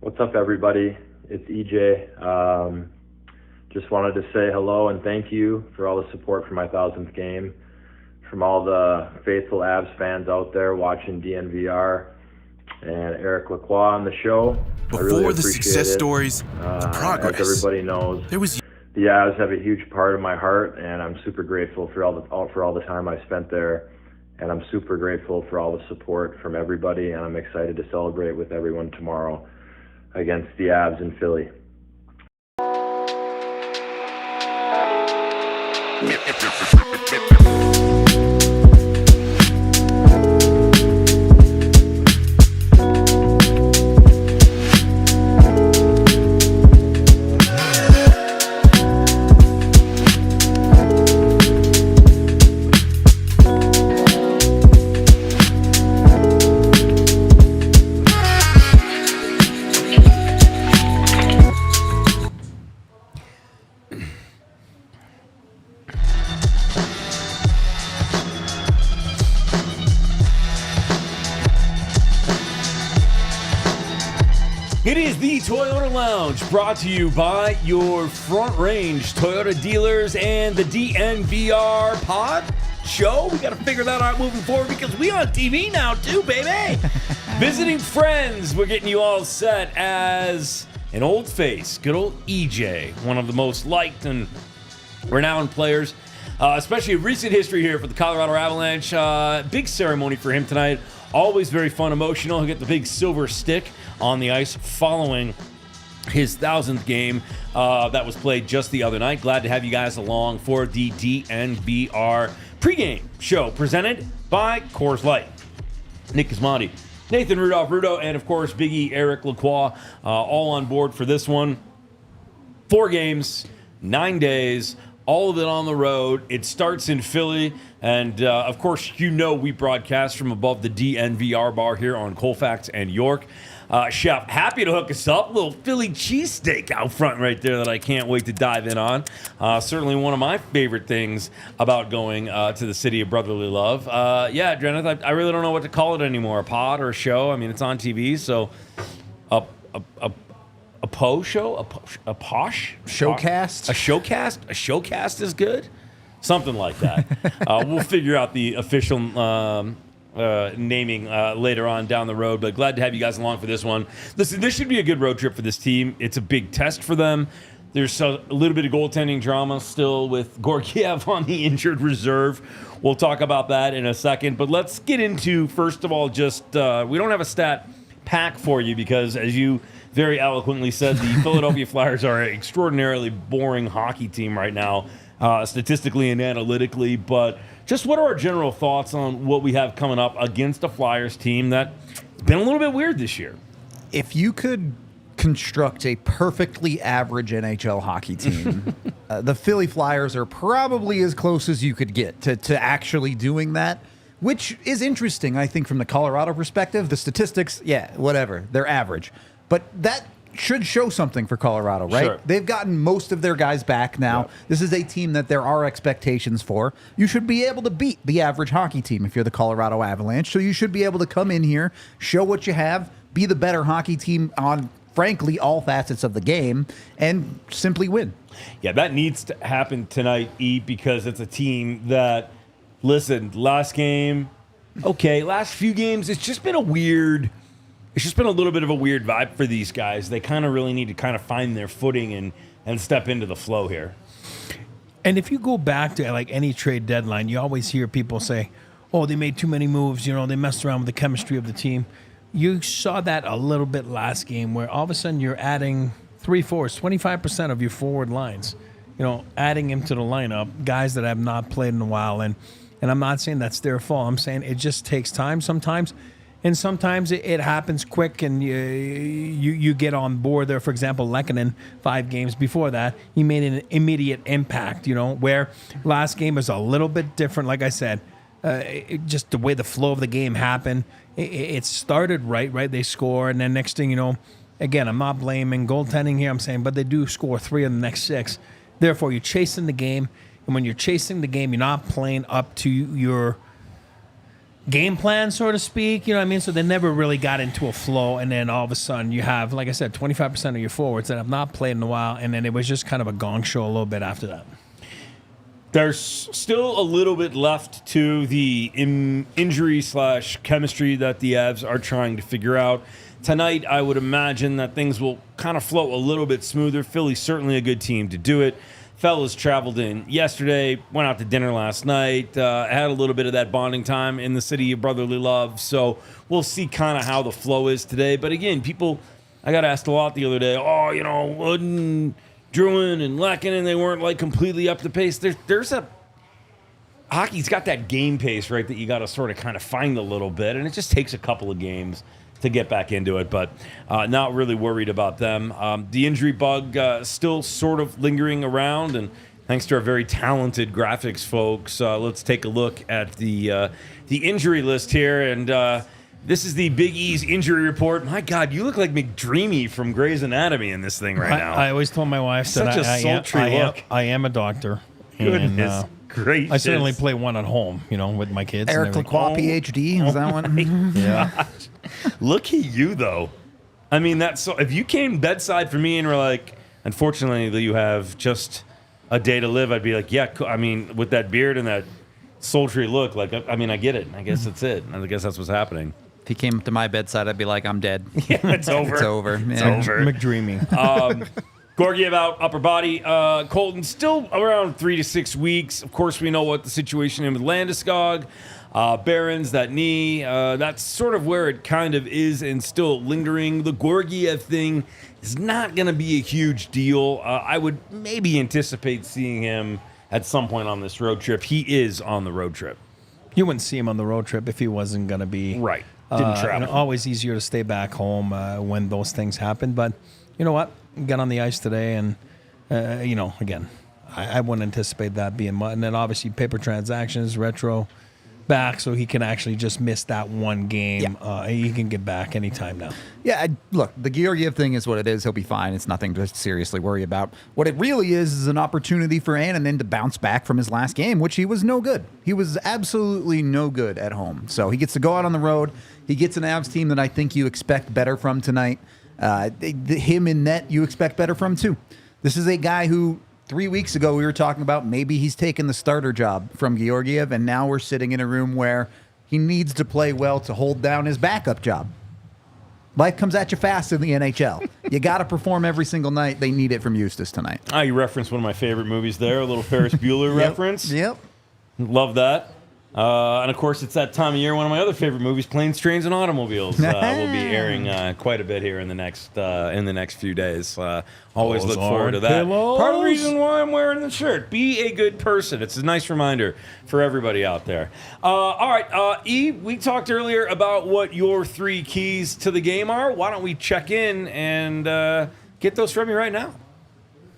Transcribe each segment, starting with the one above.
What's up, everybody? It's EJ. Just wanted to say hello and thank you for all the support for my 1,000th game, from all the faithful Avs fans out there watching DNVR, and Eric Lacroix on the show. Before I really the appreciate success it. stories, the progress. As everybody knows, the Avs have a huge part of my heart, and I'm super grateful for all the time I spent there. And I'm super grateful for all the support from everybody, and I'm excited to celebrate with everyone tomorrow against the Avs in Philly. It is the Toyota Lounge, brought to you by your Front Range Toyota dealers and the DNVR pod show. We got to figure that out moving forward because we on TV now too, baby. Visiting friends, we're getting you all set as an old face, good old EJ, one of the most liked and renowned players, especially in recent history here for the Colorado Avalanche. Big ceremony for him tonight. Always very fun, emotional. He'll get the big silver stick on the ice following his 1,000th game that was played just the other night. Glad to have you guys along for the DNVR pregame show presented by Coors Light. Nick Gismondi, Nathan Rudolph-Rudo, and of course Big E Eric Lacroix, all on board for this one. 4 games, 9 days, all of it on the road. It starts in Philly, and of course, you know we broadcast from above the DNVR bar here on Colfax and York. Chef, happy to hook us up. A little Philly cheesesteak out front right there that I can't wait to dive in on. Certainly one of my favorite things about going to the city of brotherly love. Yeah, Drenith, I really don't know what to call it anymore. A pod or a show? I mean, it's on TV, so a po show? A posh? Showcast? A showcast? A showcast is good? Something like that. We'll figure out the official naming later on down the road, but glad to have you guys along for this one. Listen, this should be a good road trip for this team. It's a big test for them. There's a little bit of goaltending drama still with Gorgiev on the injured reserve. We'll talk about that in a second, but let's get into, first of all, just we don't have a stat pack for you because, as you very eloquently said, the Philadelphia Flyers are an extraordinarily boring hockey team right now, statistically and analytically, but just what are our general thoughts on what we have coming up against a Flyers team that's been a little bit weird this year? If you could construct a perfectly average NHL hockey team, the Philly Flyers are probably as close as you could get to actually doing that, which is interesting, I think, from the Colorado perspective. The statistics, yeah, whatever, they're average. But that should show something for Colorado, right? Sure. They've gotten most of their guys back now. Yep. This is a team that there are expectations for. You should be able to beat the average hockey team if you're the Colorado Avalanche. So you should be able to come in here, show what you have, be the better hockey team on, frankly, all facets of the game, and simply win. Yeah, that needs to happen tonight, E, because it's a team that, listen, last game, okay, last few games, it's just been a little bit of a weird vibe for these guys. They kind of really need to kind of find their footing and step into the flow here. And if you go back to like any trade deadline, you always hear people say, oh, they made too many moves. You know, they messed around with the chemistry of the team. You saw that a little bit last game where all of a sudden you're adding 3 forwards, 25% of your forward lines, you know, adding him to the lineup, guys that have not played in a while. And I'm not saying that's their fault. I'm saying it just takes time sometimes. And sometimes it happens quick and you get on board there. For example, Lehkonen, 5 games before that, he made an immediate impact, you know, where last game was a little bit different. Like I said, just the way the flow of the game happened, it started right? They score, and then next thing you know, again, I'm not blaming goaltending here, I'm saying, but they do score 3 of the next 6. Therefore, you're chasing the game, and when you're chasing the game, you're not playing up to your game plan, so to speak. You know what I mean? So they never really got into a flow. And then all of a sudden you have, like I said, 25% of your forwards that have not played in a while. And then it was just kind of a gong show a little bit after that. There's still a little bit left to the injury/chemistry that the Avs are trying to figure out. Tonight, I would imagine that things will kind of flow a little bit smoother. Philly's certainly a good team to do it. Fellas traveled in yesterday, went out to dinner last night, had a little bit of that bonding time in the city of brotherly love. So we'll see kind of how the flow is today. But again, I got asked a lot the other day, Wooden, Druin, and Lehkonen, they weren't like completely up to pace. Hockey's got that game pace, right, that you got to sort of kind of find a little bit. And it just takes a couple of games to get back into it, but not really worried about them. The injury bug still sort of lingering around, and thanks to our very talented graphics folks, let's take a look at the injury list here. And this is the Big E's injury report. My God, you look like McDreamy from Grey's Anatomy in this thing right now. I always told my wife that Such a sultry look. I am a doctor. Goodness gracious. I certainly play one at home, with my kids. Eric Lacroix, PhD, is that one? Yeah. Look at you, though. I mean, if you came bedside for me and were like, unfortunately, you have just a day to live, I'd be like, yeah, I mean, with that beard and that sultry look, like, I mean, I get it. I guess that's it. I guess that's what's happening. If he came up to my bedside, I'd be like, I'm dead. Yeah, it's over. It's over. It's Yeah. over. McDreamy. Gorgiev out, upper body. Colton still around 3 to 6 weeks. Of course, we know what the situation is with Landeskog. Barons, that knee, that's sort of where it kind of is and still lingering. The Gorgiev thing is not going to be a huge deal. I would maybe anticipate seeing him at some point on this road trip. He is on the road trip. You wouldn't see him on the road trip if he wasn't going to be. Right. Didn't travel. Always easier to stay back home when those things happen. But you know what? Got on the ice today, and, again, I wouldn't anticipate that being much. And then obviously paper transactions, retro back, so he can actually just miss that one game. Yeah. He can get back anytime now. Yeah, look, the Georgiev thing is what it is. He'll be fine. It's nothing to seriously worry about. What it really is an opportunity for Annunen to bounce back from his last game, which he was no good. He was absolutely no good at home. So he gets to go out on the road. He gets an Avs team that I think you expect better from tonight. Him in net, you expect better from too. This is a guy who 3 weeks ago we were talking about maybe he's taken the starter job from Georgiev, and now we're sitting in a room where he needs to play well to hold down his backup job. Life comes at you fast in the NHL. You got to perform every single night. They need it from Eustace tonight. You referenced one of my favorite movies there, a little Ferris Bueller reference. Yep. Love that. And, of course, it's that time of year. One of my other favorite movies, Planes, Trains, and Automobiles, will be airing quite a bit here in the next few days. Always look forward to that. Part of the reason why I'm wearing the shirt. Be a good person. It's a nice reminder for everybody out there. All right, E, we talked earlier about what your 3 keys to the game are. Why don't we check in and get those from you right now?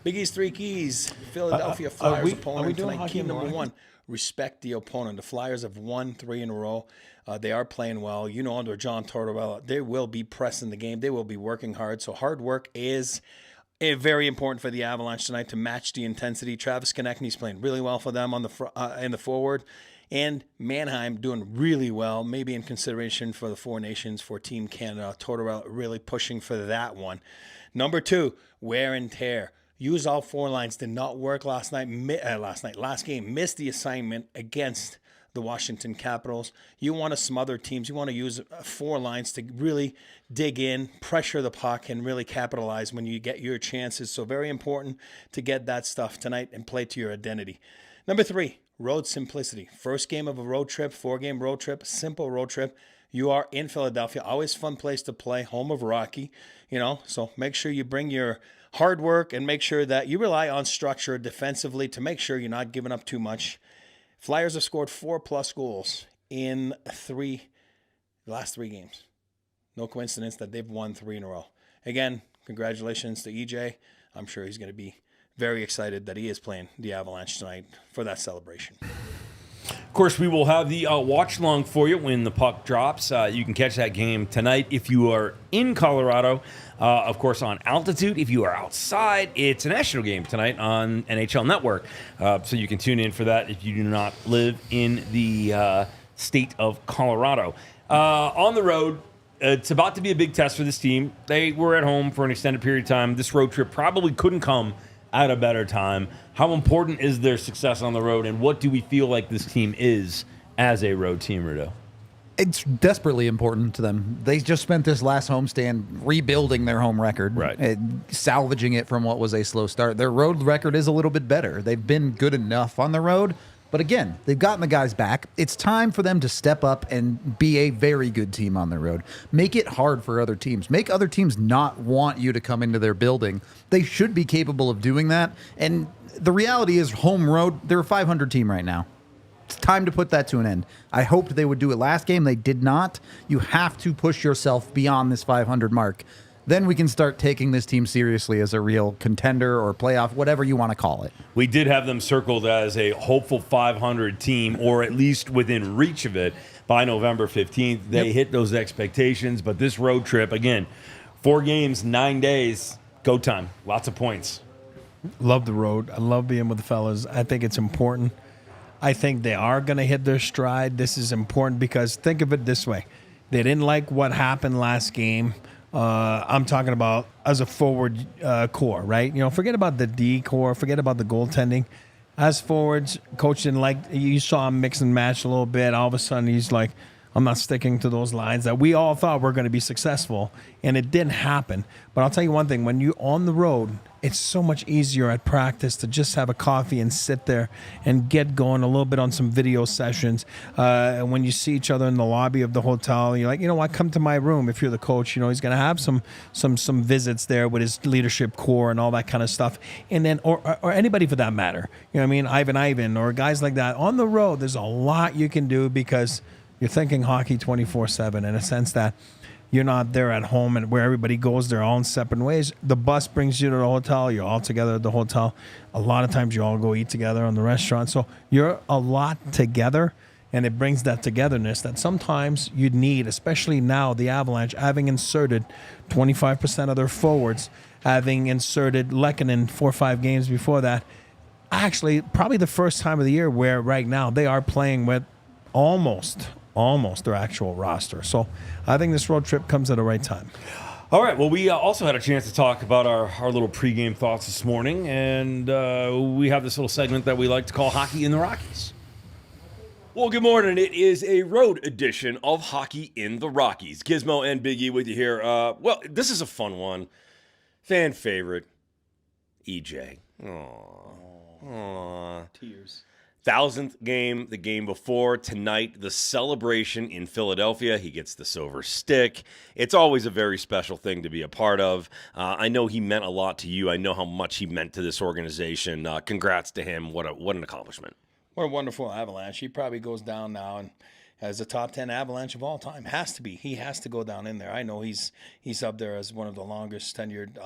Big E's 3 keys. Philadelphia Flyers opponent tonight. Key number 1. Respect the opponent. The Flyers have won 3 in a row. They are playing well. Under John Tortorella, they will be pressing the game. They will be working hard. So hard work is very important for the Avalanche tonight to match the intensity. Travis Konechny's playing really well for them on in the forward. And Manheim doing really well, maybe in consideration for the 4 Nations for Team Canada. Tortorella really pushing for that one. Number 2, wear and tear. Use all 4 lines. Did not work last game. Missed the assignment against the Washington Capitals. You want to smother teams. You want to use 4 lines to really dig in, pressure the puck, and really capitalize when you get your chances. So very important to get that stuff tonight and play to your identity. Number 3, road simplicity. First game of a road trip, 4-game road trip, simple road trip. You are in Philadelphia. Always fun place to play, home of Rocky. So make sure you bring your hard work and make sure that you rely on structure defensively to make sure you're not giving up too much. Flyers have scored 4+ goals in the last 3 games. No coincidence that they've won 3 in a row. Again, congratulations to EJ. I'm sure he's going to be very excited that he is playing the Avalanche tonight for that celebration. Of course, we will have the watch along for you when the puck drops. You can catch that game tonight if you are in Colorado. Of course, on altitude. If you are outside, it's a national game tonight on NHL Network. So you can tune in for that if you do not live in the state of Colorado. On the road, it's about to be a big test for this team. They were at home for an extended period of time. This road trip probably couldn't come at a better time. How important is their success on the road, and what do we feel like this team is as a road team, Rudo? It's desperately important to them. They just spent this last homestand rebuilding their home record, right? Salvaging it from what was a slow start. Their road record is a little bit better. They've been good enough on the road. But again, they've gotten the guys back. It's time for them to step up and be a very good team on the road. Make it hard for other teams. Make other teams not want you to come into their building. They should be capable of doing that. And the reality is, home road, they're a 500 team right now. It's time to put that to an end. I hoped they would do it last game. They did not. You have to push yourself beyond this 500 mark. Then we can start taking this team seriously as a real contender or playoff, whatever you want to call it. We did have them circled as a hopeful 500 team, or at least within reach of it by November 15th. They hit those expectations, but this road trip, again, 4 games, 9 days, go time, lots of points. Love the road. I love being with the fellas. I think it's important. I think they are going to hit their stride. This is important because think of it this way. They didn't like what happened last game. I'm talking about as a forward core, right? You know, forget about the D core, forget about the goaltending. As forwards, coach didn't like, you saw him mix and match a little bit. All of a sudden, he's like, I'm not sticking to those lines that we all thought were going to be successful, and it didn't happen. But I'll tell you one thing, when you're on the road, it's so much easier at practice to just have a coffee and sit there and get going a little bit on some video sessions. And when you see each other in the lobby of the hotel, you're like, you know what, come to my room. If you're the coach, you know, he's going to have some visits there with his leadership core and all that kind of stuff. And then, or anybody for that matter, you know what I mean, Ivan, or guys like that. On the road, there's a lot you can do because you're thinking hockey 24/7 in a sense that you're not there at home and where everybody goes their own separate ways. The bus brings you to the hotel. You're all together at the hotel. A lot of times you all go eat together in the restaurant. So you're a lot together, and it brings that togetherness that sometimes you'd need, especially now the Avalanche having inserted 25% of their forwards, having inserted Lehkonen 4 or 5 games before that. Actually, probably the first time of the year where right now they are playing with almost their actual roster. So I think this road trip comes at the right time. All right. Well, we also had a chance to talk about our little pregame thoughts this morning, and we have this little segment that we like to call Hockey in the Rockies. Well, good morning. It is a road edition of Hockey in the Rockies. Gizmo and Big E with you here. Well, this is a fun one. Fan favorite, EJ. Aww. Tears. 1,000th game, the game before. Tonight, the celebration in Philadelphia. He gets the silver stick. It's always a very special thing to be a part of. I know he meant a lot to you. I know how much he meant to this organization. Congrats to him. What an accomplishment. What a wonderful Avalanche. He probably goes down now and as a top 10 Avalanche of all time. Has to be. He has to go down in there. I know he's up there as one of the longest tenured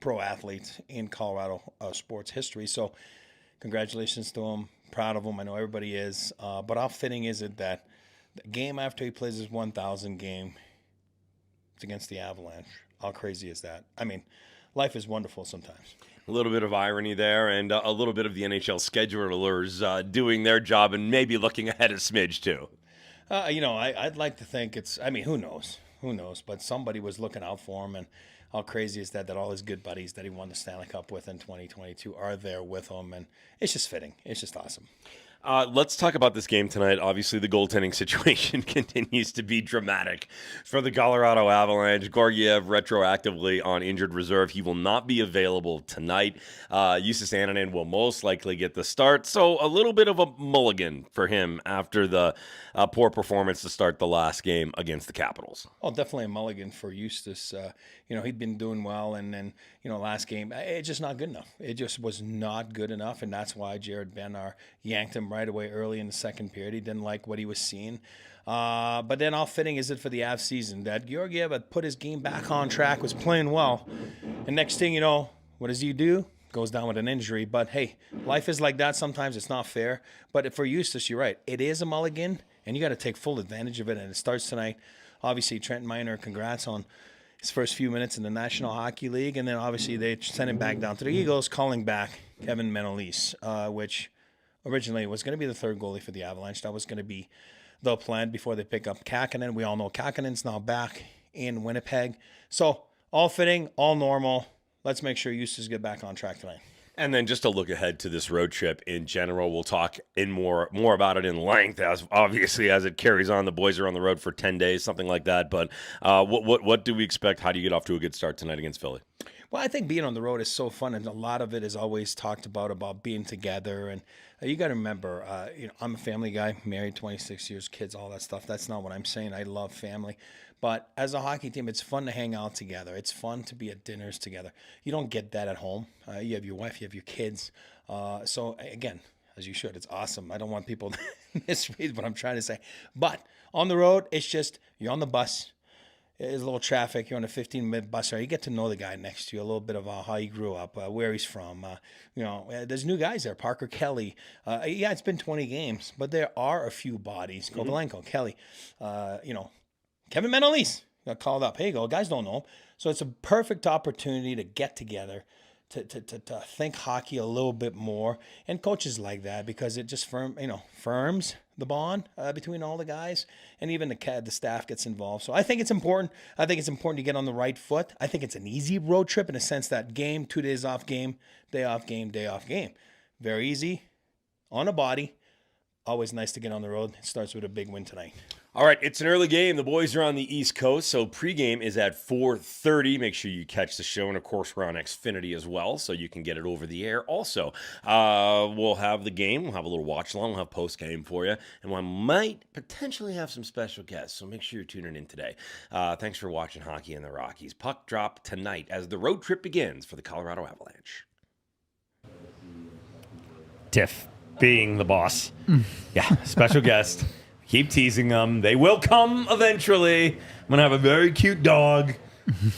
pro athletes in Colorado sports history. So congratulations to him. Proud of him. I know everybody is. But how fitting is it that the game after he plays his 1,000 game, it's against the Avalanche? How crazy is that? I mean, life is wonderful sometimes. A little bit of irony there, and a little bit of the NHL schedulers doing their job and maybe looking ahead a smidge too. I'd like to think it's, I mean, who knows? Who knows? But somebody was looking out for him, and how crazy is that all his good buddies that he won the Stanley Cup with in 2022 are there with him, and it's just fitting. It's just awesome. Let's talk about this game tonight. Obviously, the goaltending situation continues to be dramatic for the Colorado Avalanche. Georgiev retroactively on injured reserve. He will not be available tonight. Justus Annunen will most likely get the start. So a little bit of a mulligan for him after the poor performance to start the last game against the Capitals. Oh, definitely a mulligan for Justus. He'd been doing well, and then, last game, it's just not good enough. It just was not good enough, and that's why Jared Bednar yanked him right away early in the second period. He didn't like what he was seeing. But then how fitting is it for the Avs season that Georgiev had put his game back on track, was playing well, and next thing you know, what does he do? Goes down with an injury. But hey, life is like that. Sometimes it's not fair. But for Justus, you're right. It is a mulligan, and you got to take full advantage of it, and it starts tonight. Obviously, Trent Miner, congrats on his first few minutes in the National Hockey League, and then obviously they sent him back down to the Eagles, calling back Kevin Menelise, which originally was going to be the third goalie for the Avalanche. That was going to be they'll plan before they pick up Kakkonen. We all know Kakkonen's now back in Winnipeg. So all fitting, all normal. Let's make sure Eustis get back on track tonight. And then just to look ahead to this road trip in general, we'll talk in more about it in length, as obviously as it carries on. The boys are on the road for 10 days, something like that. But what do we expect? How do you get off to a good start tonight against Philly? Well, I think being on the road is so fun, and a lot of it is always talked about being together. And you got to remember, I'm a family guy, married 26 years, kids, all that stuff. That's not what I'm saying. I love family. But as a hockey team, it's fun to hang out together. It's fun to be at dinners together. You don't get that at home. You have your wife, you have your kids. So, again, as you should, it's awesome. I don't want people to misread what I'm trying to say. But on the road, it's just you're on the bus. There's a little traffic. You're on a 15-minute bus ride. You get to know the guy next to you, a little bit of how he grew up, where he's from. There's new guys there. Parker Kelly. It's been 20 games, but there are a few bodies. Kovalenko, Kelly, Kevin Menelise got called up. Hey, go. Guys don't know him. So it's a perfect opportunity to get together, to think hockey a little bit more. And coaches like that because it just firms the bond between all the guys. And even the staff gets involved. So I think it's important. I think it's important to get on the right foot. I think it's an easy road trip in a sense that game, 2 days off game, day off game, day off game. Very easy, on a body. Always nice to get on the road. It starts with a big win tonight. All right, it's an early game. The boys are on the East Coast, so pregame is at 4:30. Make sure you catch the show, and of course, we're on Xfinity as well, so you can get it over the air. Also, we'll have the game. We'll have a little watch-along. We'll have post-game for you, and we might potentially have some special guests, so make sure you're tuning in today. Thanks for watching Hockey in the Rockies. Puck drop tonight as the road trip begins for the Colorado Avalanche. Tiff being the boss. Yeah, special guest. Keep teasing them. They will come eventually. I'm going to have a very cute dog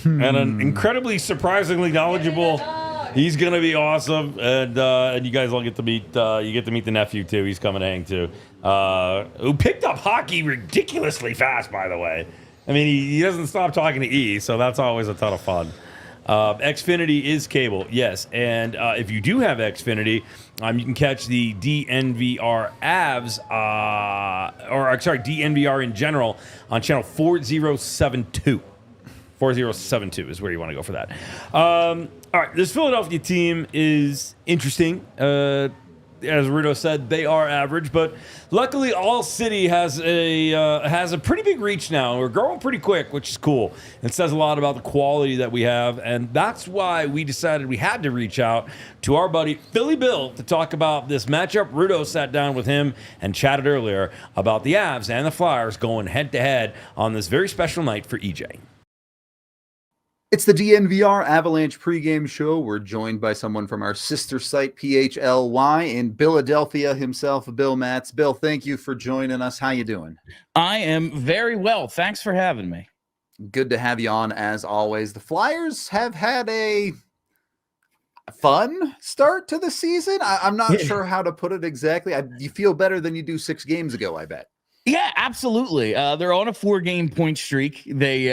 and an incredibly surprisingly knowledgeable. He's going to be awesome. And you guys all get to meet you get to meet the nephew too. He's coming to hang too. Who picked up hockey ridiculously fast, by the way. I mean, he doesn't stop talking to E, so that's always a ton of fun. Xfinity is cable, yes. And if you do have Xfinity, you can catch the DNVR Avs, DNVR in general on channel 4072. 4072 is where you want to go for that. All right, this Philadelphia team is interesting. As Rudo said, they are average, but luckily ALLCITY has a pretty big reach now. We're growing pretty quick, which is cool. It says a lot about the quality that we have, and that's why we decided we had to reach out to our buddy Philly Bill to talk about this matchup. Rudo sat down with him and chatted earlier about the Avs and the Flyers going head-to-head on this very special night for EJ. It's the DNVR Avalanche pregame show. We're joined by someone from our sister site, PHLY, in Philadelphia himself, Bill Matz. Bill, thank you for joining us. How you doing? I am very well. Thanks for having me. Good to have you on, as always. The Flyers have had a fun start to the season. I'm not sure how to put it exactly. You feel better than you do 6 games ago, I bet. Yeah, absolutely. They're on a 4-game point streak. They,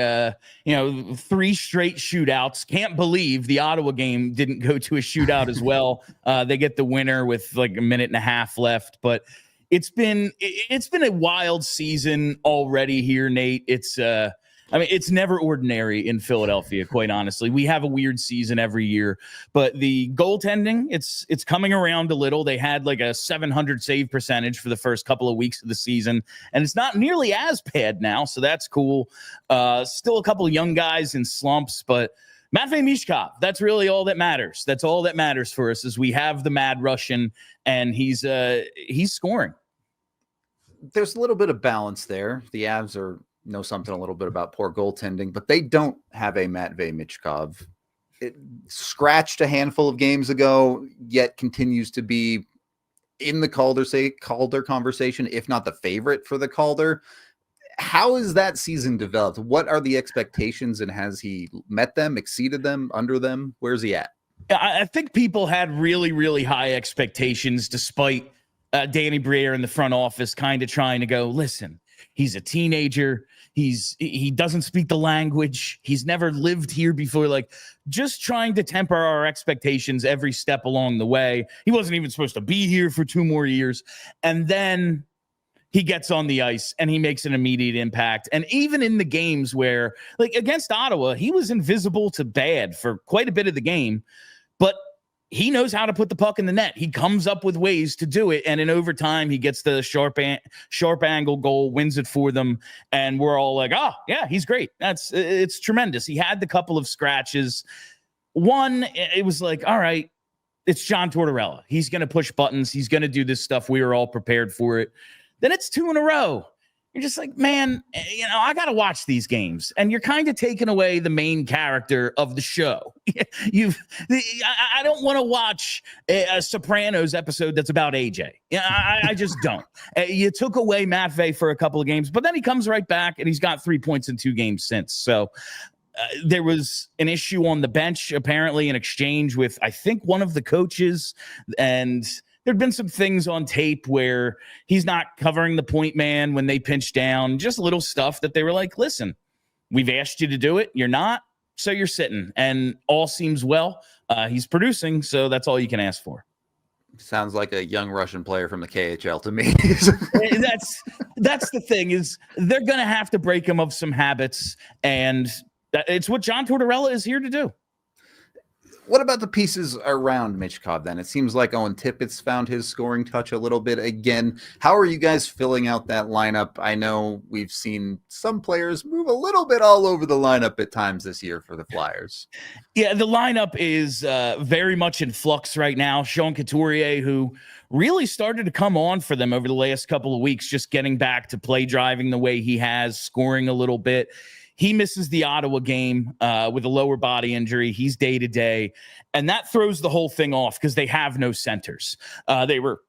3 straight shootouts. Can't believe the Ottawa game didn't go to a shootout as well. They get the winner with like a minute and a half left, but it's been a wild season already here, Nate. It's never ordinary in Philadelphia, quite honestly. We have a weird season every year, but the goaltending, it's coming around a little. They had like a 700 save percentage for the first couple of weeks of the season, and it's not nearly as bad now, so that's cool. Still a couple of young guys in slumps, but Matvei Michkov, that's really all that matters. That's all that matters for us is we have the Mad Russian, and he's scoring. There's a little bit of balance there. The Avs know something a little bit about poor goaltending, but they don't have a Matvei Michkov. It scratched a handful of games ago, yet continues to be in the Calder conversation, if not the favorite for the Calder. How has that season developed? What are the expectations, and has he met them, exceeded them, under them? Where's he at? I think people had really, really high expectations, despite Danny Briere in the front office kind of trying to go, listen, he's a teenager. He doesn't speak the language. He's never lived here before. Like, just trying to temper our expectations every step along the way. He wasn't even supposed to be here for 2 more years. And then he gets on the ice and he makes an immediate impact. And even in the games where, like against Ottawa, he was invisible to bad for quite a bit of the game, but he knows how to put the puck in the net. He comes up with ways to do it. And in overtime, he gets the sharp angle goal, wins it for them. And we're all like, oh, yeah, he's great. It's tremendous. He had the couple of scratches. One, it was like, all right, it's John Tortorella. He's going to push buttons. He's going to do this stuff. We were all prepared for it. Then it's 2 in a row. You're just like, man, I got to watch these games. And you're kind of taking away the main character of the show. I don't want to watch a Sopranos episode that's about AJ. I just don't. You took away Matvey for a couple of games, but then he comes right back and he's got 3 points in 2 games since. So there was an issue on the bench, apparently an exchange with, I think, one of the coaches, and there'd been some things on tape where he's not covering the point man when they pinch down, just little stuff that they were like, listen, we've asked you to do it. You're not, so you're sitting, and all seems well. He's producing, so that's all you can ask for. Sounds like a young Russian player from the KHL to me. That's the thing, is they're going to have to break him of some habits, and it's what John Tortorella is here to do. What about the pieces around Michkov then? It seems like Owen Tippett's found his scoring touch a little bit again. How are you guys filling out that lineup? I know we've seen some players move a little bit all over the lineup at times this year for the Flyers. Yeah, the lineup is very much in flux right now. Sean Couturier, who really started to come on for them over the last couple of weeks, just getting back to play driving the way he has, scoring a little bit. He misses the Ottawa game with a lower body injury. He's day-to-day, and that throws the whole thing off because they have no centers. They were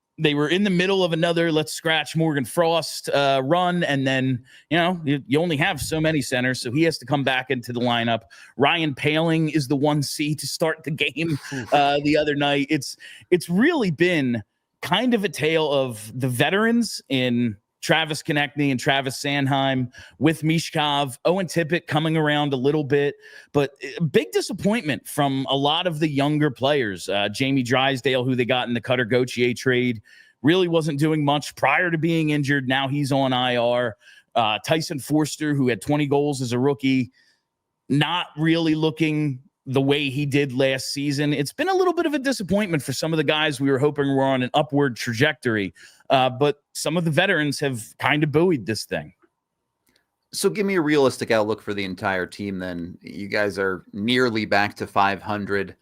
in the middle of another let's scratch Morgan Frost run, and then, you only have so many centers, so he has to come back into the lineup. Ryan Poehling is the 1C to start the game the other night. It's really been kind of a tale of the veterans in Travis Konechny and Travis Sanheim with Michkov, Owen Tippett coming around a little bit, but big disappointment from a lot of the younger players. Jamie Drysdale, who they got in the Cutter Gauthier trade, really wasn't doing much prior to being injured. Now he's on IR. Tyson Forster, who had 20 goals as a rookie, not really looking the way he did last season. It's been a little bit of a disappointment for some of the guys we were hoping were on an upward trajectory. But some of the veterans have kind of buoyed this thing. So give me a realistic outlook for the entire team then. You guys are nearly back to 500.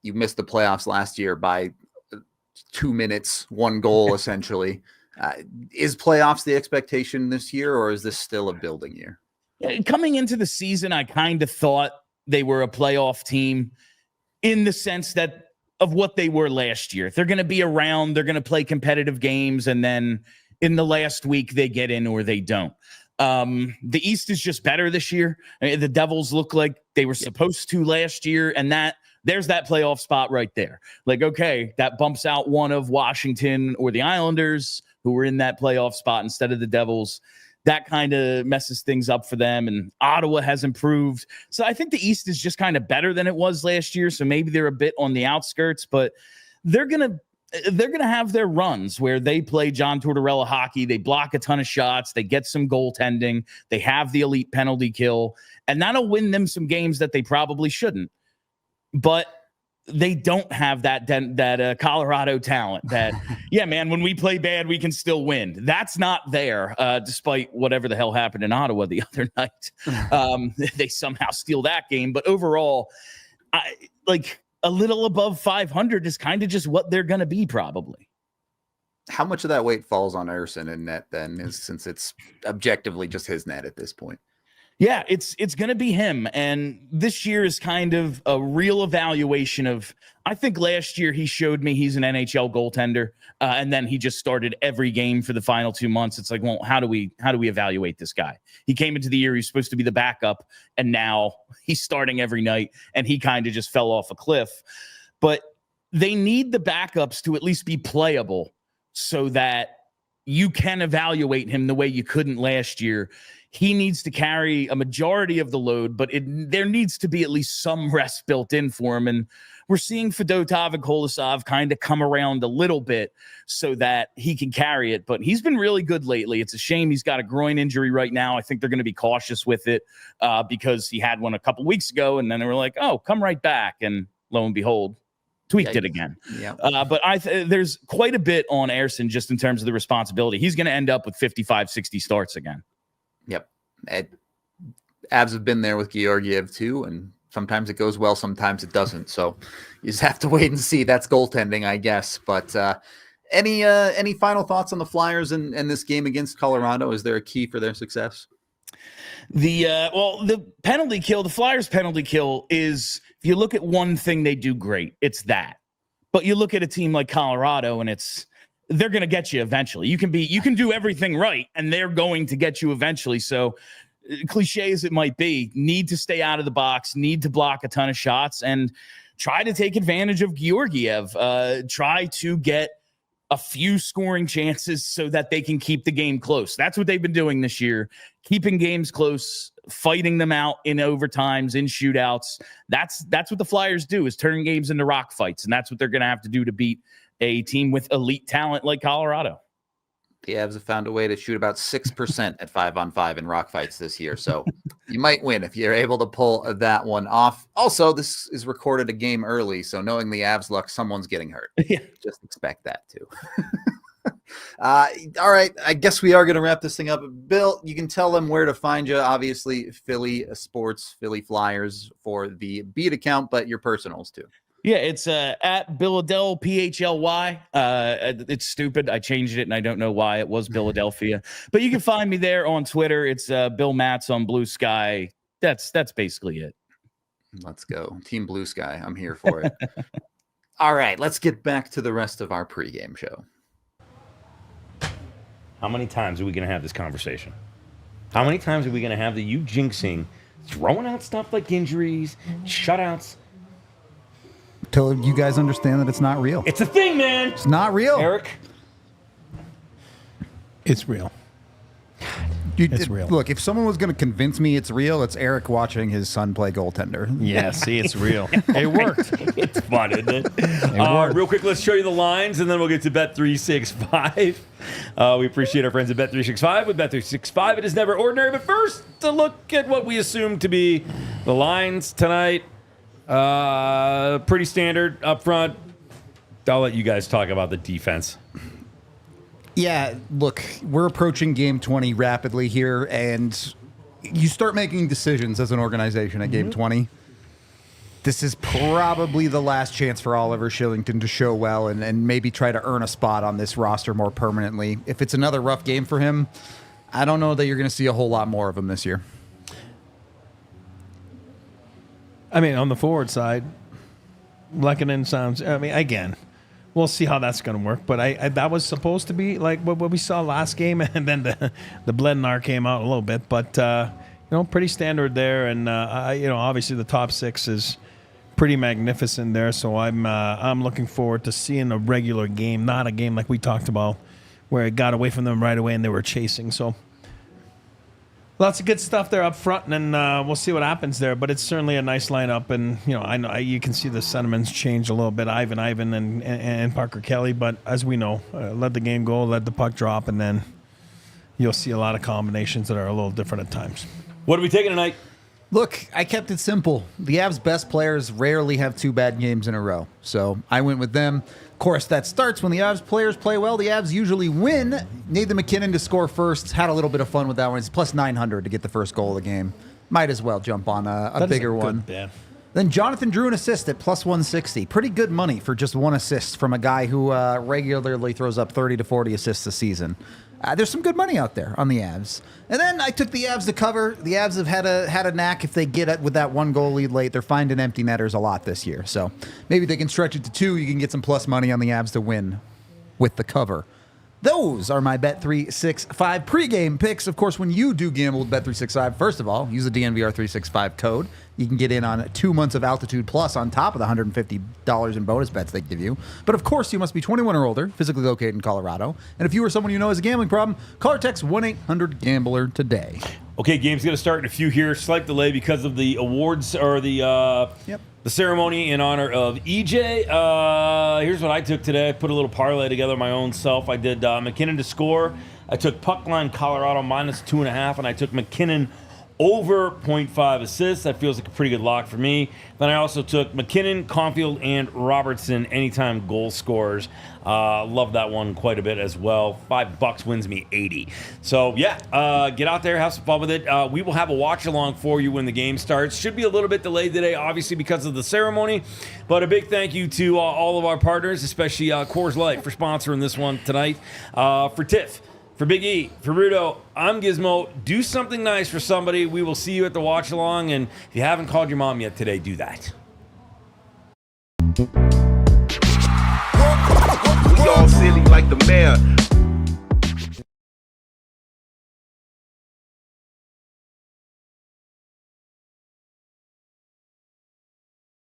You missed the playoffs last year by 2 minutes, 1 goal, essentially. Is playoffs the expectation this year, or is this still a building year? Coming into the season, I kind of thought they were a playoff team in the sense that of what they were last year. If they're going to be around, they're going to play competitive games, and then in the last week they get in or they don't. The East is just better this year. The Devils look like they were supposed to last year, and there's that playoff spot right there. Like, okay, that bumps out one of Washington or the Islanders, who were in that playoff spot instead of the Devils. That kind of messes things up for them, and Ottawa has improved. So I think the East is just kind of better than it was last year. So maybe they're a bit on the outskirts, but they're gonna have their runs where they play John Tortorella hockey. They block a ton of shots. They get some goaltending. They have the elite penalty kill, and that'll win them some games that they probably shouldn't. But they don't have that Colorado talent that, yeah, man, when we play bad, we can still win. That's not there, despite whatever the hell happened in Ottawa the other night. They somehow steal that game. But overall, a little above 500 is kind of just what they're going to be probably. How much of that weight falls on Ersson in net then, since it's objectively just his net at this point? Yeah, it's going to be him. And this year is kind of a real evaluation of, I think last year he showed me he's an NHL goaltender. And then he just started every game for the final 2 months. It's like, well, how do we evaluate this guy? He came into the year, he's supposed to be the backup, and now he's starting every night, and he kind of just fell off a cliff. But they need the backups to at least be playable so that you can evaluate him the way you couldn't last year. he needs to carry a majority of the load, but there needs to be at least some rest built in for him. And we're seeing Fedotov and Kolosov kind of come around a little bit so that he can carry it. But he's been really good lately. It's a shame he's got a groin injury right now. I think they're going to be cautious with it because he had one a couple weeks ago, and then they were like, oh, come right back. And lo and behold, tweaked it again. Yeah. But there's quite a bit on Ersson just in terms of the responsibility. He's going to end up with 55, 60 starts again. Yep. Avs have been there with Georgiev too, and sometimes it goes well, sometimes it doesn't. So you just have to wait and see. That's goaltending, I guess. But any final thoughts on the Flyers and this game against Colorado? Is there a key for their success? The penalty kill, the Flyers penalty kill is, if you look at one thing they do great, it's that. But you look at a team like Colorado and they're going to get you eventually. You can do everything right and they're going to get you eventually. So cliche as it might be, need to stay out of the box, need to block a ton of shots and try to take advantage of Georgiev, try to get a few scoring chances so that they can keep the game close. That's what they've been doing this year, keeping games close, fighting them out in overtimes, in shootouts. That's what the Flyers do, is turn games into rock fights, and that's what they're going to have to do to beat a team with elite talent like Colorado. The Avs have found a way to shoot about 6% at 5-on-5 in rock fights this year. So you might win if you're able to pull that one off. Also, this is recorded a game early, so knowing the Avs luck, someone's getting hurt. Yeah. Just expect that too. All right. I guess we are going to wrap this thing up. Bill, you can tell them where to find you. Obviously, Philly Sports, Philly Flyers for the Beat account, but your personals too. Yeah, it's at Billadell, PHLY. It's stupid. I changed it, and I don't know why it was Philadelphia. But you can find me there on Twitter. It's Bill Matz on Blue Sky. That's basically it. Let's go. Team Blue Sky. I'm here for it. All right, let's get back to the rest of our pregame show. How many times are we going to have this conversation? How many times are we going to have you jinxing, throwing out stuff like injuries, shutouts? Till you guys understand that it's not real. It's a thing, man. It's not real. Eric? It's real. It's real. Look, if someone was going to convince me it's real, it's Eric watching his son play goaltender. Yeah, see, it's real. It worked. It's fun, isn't it? Real quick, let's show you the lines, and then we'll get to Bet365. We appreciate our friends at Bet365. With Bet365, it is never ordinary. But first, to look at what we assume to be the lines tonight. Pretty standard up front. I'll let you guys talk about the defense. Yeah, look, we're approaching game 20 rapidly here, and you start making decisions as an organization at game 20. This is probably the last chance for Oliver Shillington to show well and maybe try to earn a spot on this roster more permanently. If it's another rough game for him, I don't know that you're going to see a whole lot more of him this year. I mean, on the forward side, Lehkonen sounds, I mean, again, we'll see how that's going to work. But that was supposed to be like what we saw last game, and then the Blednar came out a little bit. But, pretty standard there. And, obviously the top six is pretty magnificent there. So I'm looking forward to seeing a regular game, not a game like we talked about where it got away from them right away and they were chasing. So lots of good stuff there up front, and then we'll see what happens there. But it's certainly a nice lineup, and I know you can see the sentiments change a little bit. Ivan, and Parker Kelly, but as we know, let the game go, let the puck drop, and then you'll see a lot of combinations that are a little different at times. What are we taking tonight? Look, I kept it simple. The Avs' best players rarely have two bad games in a row, so I went with them. Of course, that starts when the Avs players play well. The Avs usually win. Nathan McKinnon to score first. Had a little bit of fun with that one. It's plus 900 to get the first goal of the game. Might as well jump on a bigger one. Then Jonathan Drew an assist at plus 160. Pretty good money for just one assist from a guy who regularly throws up 30 to 40 assists a season. There's some good money out there on the Avs. And then I took the Avs to cover. The Avs have had a knack if they get it with that one goal lead late. They're finding empty netters a lot this year. So maybe they can stretch it to 2. You can get some plus money on the Avs to win with the cover. Those are my Bet365 pregame picks. Of course, when you do gamble with Bet365, first of all, use the DNVR 365 code. You can get in on 2 months of Altitude Plus on top of the $150 in bonus bets they give you. But of course, you must be 21 or older, physically located in Colorado. And if you or someone you know has a gambling problem, call or text 1-800-GAMBLER today. Okay, game's going to start in a few here. Slight delay because of the awards or the ceremony in honor of EJ. Here's what I took today. I put a little parlay together my own self. I did McKinnon to score. I took puck line Colorado -2.5, and I took McKinnon over 0.5 assists. That feels like a pretty good lock for me. Then I also took McKinnon, Caulfield, and Robertson anytime goal scorers. Love that one quite a bit as well. $5 wins me 80. So yeah, get out there, have some fun with it. We will have a watch along for you when the game starts. Should be a little bit delayed today, obviously because of the ceremony. But a big thank you to all of our partners, especially Coors Light for sponsoring this one tonight. For Tiff, for Big E, for Rudo, I'm Gizmo. Do something nice for somebody. We will see you at the watch along. And if you haven't called your mom yet today, do that. We all silly like the mayor.